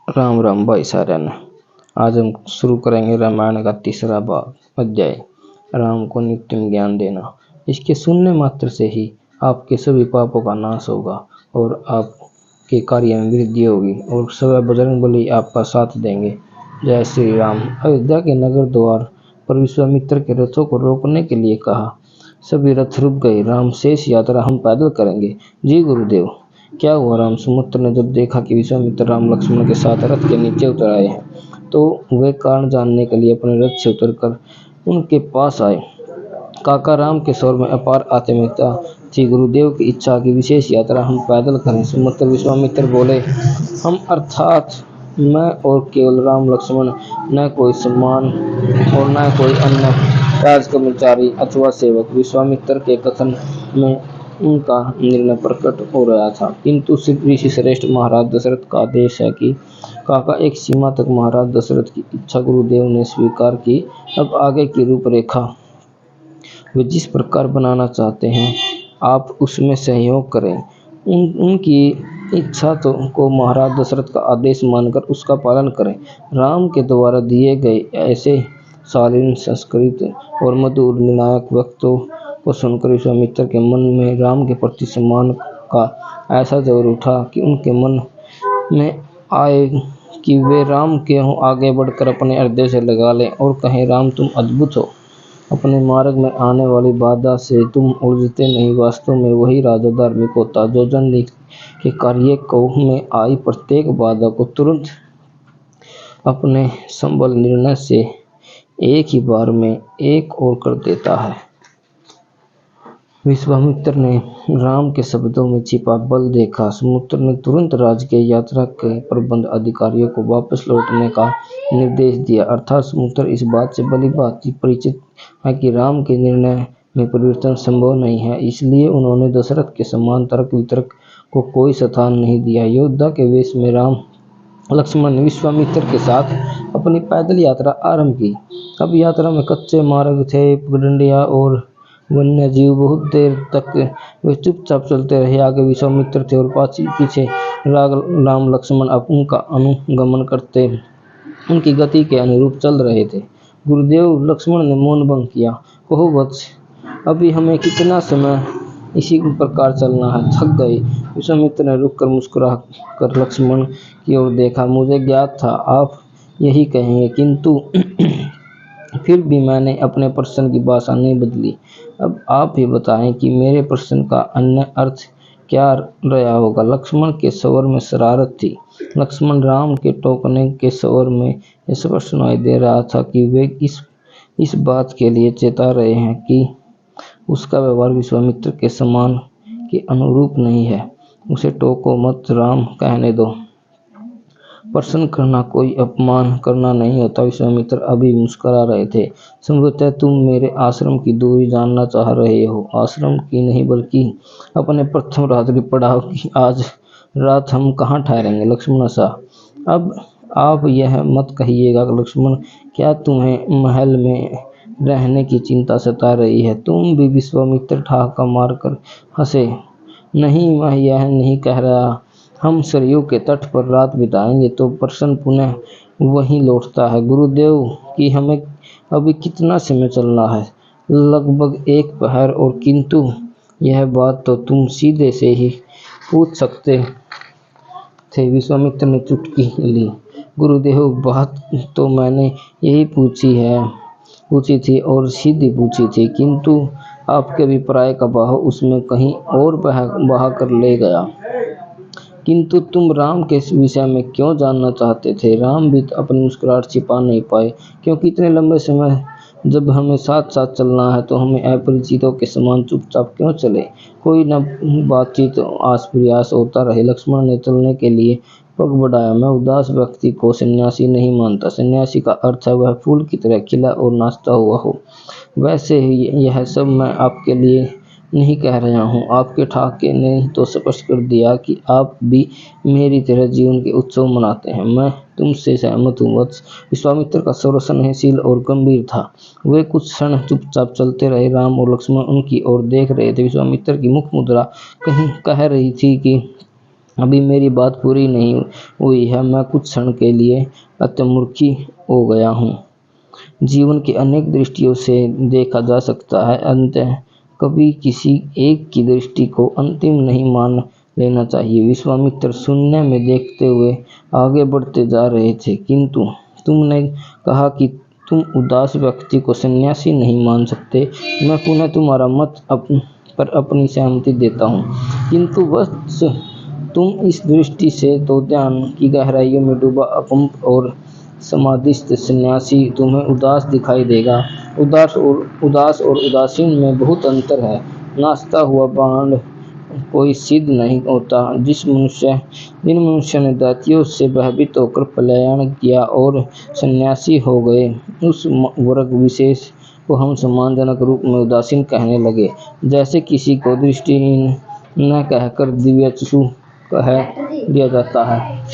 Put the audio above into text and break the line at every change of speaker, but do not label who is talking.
राम राम भाई सारन। आज हम शुरू करेंगे रामायण का तीसरा अध्याय, राम को नित्य ज्ञान देना। इसके सुनने मात्र से ही आपके सभी पापों का नाश होगा और आपके कार्य में वृद्धि होगी और सब बजरंगबली आपका साथ देंगे। जय श्री राम। अयोध्या के नगर द्वार पर विश्वामित्र के रथों को रोकने के लिए कहा। सभी रथ रुक गए। राम शेष यात्रा हम पैदल करेंगे। जी गुरुदेव। क्या हुआ? राम सुमित्र ने जब देखा कि विश्वामित्र राम लक्ष्मण के साथ रथ के नीचे उतर आए हैं तो वे कारण जानने के लिए अपने रथ से उतरकर उनके पास आए। काका राम के स्वर में अपार आत्मीयता थी। गुरुदेव की इच्छा की विशेष यात्रा हम पैदल करें। सुमित्र विश्वामित्र बोले, हम अर्थात मैं और केवल राम लक्ष्मण, न कोई सम्मान और न कोई अन्य राजकर्मचारी अथवा सेवक। विश्वामित्र के कथन में उनका निर्णय प्रकट हो रहा था, किंतु ऋषि श्रेष्ठ महाराज दशरथ का आदेश है कि काका एक सीमा तक महाराज दशरथ की इच्छा गुरुदेव ने स्वीकार की। अब आगे की रूपरेखा वे जिस प्रकार बनाना चाहते हैं आप उसमें सहयोग करें। उनकी इच्छा को महाराज दशरथ का आदेश मानकर उसका पालन करें। राम के द्वारा दिए गए ऐसे शालीन, संस्कृत और मधुर निर्णायक वक्तों को सुनकर विश्वामित्र के मन में राम के प्रति सम्मान का ऐसा जोर उठा कि उनके मन में आए कि वे राम के आगे बढ़कर अपने हृदय से लगा लें और कहें, राम तुम अद्भुत हो। अपने मार्ग में आने वाली बाधा से तुम उलझते नहीं। वास्तव में वही राजा धार्मिक होता जो जन के कार्य को में आई प्रत्येक बाधा को तुरंत अपने संबल निर्णय से एक ही बार में एक और कर देता है। विश्वामित्र ने राम के शब्दों में छिपा बल देखा। सुमित्र ने तुरंत राजकीय यात्रा के प्रबंध अधिकारियों को वापस लौटने का निर्देश दिया। अर्थात सुमित्र इस बात से भली भांति परिचित है कि राम के निर्णय में परिवर्तन संभव नहीं है, इसलिए उन्होंने दशरथ के समान तर्क वितर्क को कोई स्थान नहीं दिया। योद्धा के वेश में राम लक्ष्मण ने विश्वामित्र के साथ अपनी पैदल यात्रा आरंभ की। अब यात्रा में कच्चे मार्ग थे, पगडंडियां और वन्य जीव। बहुत देर तक वे चुपचाप चलते रहे। आगे विश्वामित्र थे और पीछे राम लक्ष्मण अब उनका अनुगमन करते उनकी गति के अनुरूप चल रहे थे। गुरुदेव, लक्ष्मण ने मौन भंग किया। कहो वत्स, अभी हमें कितना समय इसी प्रकार चलना है? थक गए। विश्वामित्र ने रुक कर मुस्कुरा कर लक्ष्मण की ओर देखा। मुझे ज्ञात था आप यही कहेंगे, किंतु फिर भी मैंने अपने प्रश्न की भाषा नहीं बदली। अब आप ही बताएं कि मेरे प्रश्न का अन्य अर्थ क्या रहा होगा। लक्ष्मण के स्वर में शरारत थी। लक्ष्मण राम के टोकने के स्वर में यह स्पष्ट सुनाई दे रहा था कि वे इस बात के लिए चेता रहे हैं कि उसका व्यवहार विश्वामित्र के सम्मान के अनुरूप नहीं है। उसे टोको मत राम, कहने दो। प्रश्न करना कोई अपमान करना नहीं होता। विश्वामित्र अभी मुस्कुरा रहे थे। संभवतः तुम मेरे आश्रम की दूरी जानना चाह रहे हो। आश्रम की नहीं बल्कि अपने प्रथम रात्रि पड़ाव की। आज रात हम कहाँ ठहरेंगे? लक्ष्मण सा, अब आप यह मत कहिएगा। लक्ष्मण, क्या तुम्हें महल में रहने की चिंता सता रही है? तुम भी? विश्वामित्र ठहाका मारकर हंसे। नहीं, मैं यह नहीं कह रहा। हम सरयू के तट पर रात बिताएंगे तो प्रश्न पुनः वहीं लौटता है गुरुदेव कि हमें अभी कितना समय चलना है? लगभग एक पहर। और किंतु यह बात तो तुम सीधे से ही पूछ सकते थे। विश्वामित्र ने चुटकी ली। गुरुदेव, बात तो मैंने यही पूछी थी और सीधी पूछी थी, किंतु आपके अभिप्राय का बहाव उसमें कहीं और बहा कर ले गया। किंतु तुम राम के विषय में क्यों जानना चाहते थे? राम भी अपनी मुस्कुराहट छिपा नहीं पाए। क्योंकि इतने लंबे समय जब हमें साथ साथ चलना है तो हमें अपरिचितों के समान चुपचाप क्यों चले? कोई न बातचीत आस प्रयास होता रहे। लक्ष्मण ने चलने के लिए पग बढ़ाया। मैं उदास व्यक्ति को सन्यासी नहीं मानता। सन्यासी का अर्थ है वह फूल की तरह खिला और नाचता हुआ हो। वैसे ही यह सब मैं आपके लिए नहीं कह रहा हूँ। आपके ठाके ने तो स्पष्ट कर दिया कि आप भी मेरी तरह जीवन के उत्सव मनाते हैं। मैं तुमसे सहमत हूँ वत्स। विश्वामित्र का स्वर स्नेहशील और गंभीर था। वे कुछ क्षण चुपचाप चलते रहे। राम और लक्ष्मण उनकी ओर देख रहे थे। विश्वामित्र की मुख मुद्रा कहीं कह रही थी कि अभी मेरी बात पूरी नहीं हुई है। मैं कुछ क्षण के लिए अंतर्मुखी हो गया हूँ। जीवन के अनेक दृष्टियों से देखा जा सकता है, अतः कभी किसी एक की दृष्टि को अंतिम नहीं मान लेना चाहिए। विश्वामित्र शून्य में देखते हुए आगे बढ़ते जा रहे थे, किंतु तुमने कहा कि तुम उदास व्यक्ति को सन्यासी नहीं मान सकते। मैं पुनः तुम्हारा मत पर अपनी सहमति देता हूँ, किंतु वत्स तुम इस दृष्टि से तो ध्यान की गहराइयों में डूबा अकंप और समाधिस्थ सन्यासी तुम्हें उदास दिखाई देगा। उदास और उदासीन में बहुत अंतर है। नाचता हुआ बाण कोई सिद्ध नहीं होता। जिन मनुष्य ने दैत्यों से भयभीत होकर पलायन किया और सन्यासी हो गए, उस वर्ग विशेष को हम सम्मानजनक रूप में उदासीन कहने लगे, जैसे किसी को दृष्टिहीन न कहकर दिव्यचक्षु कह दिया जाता है।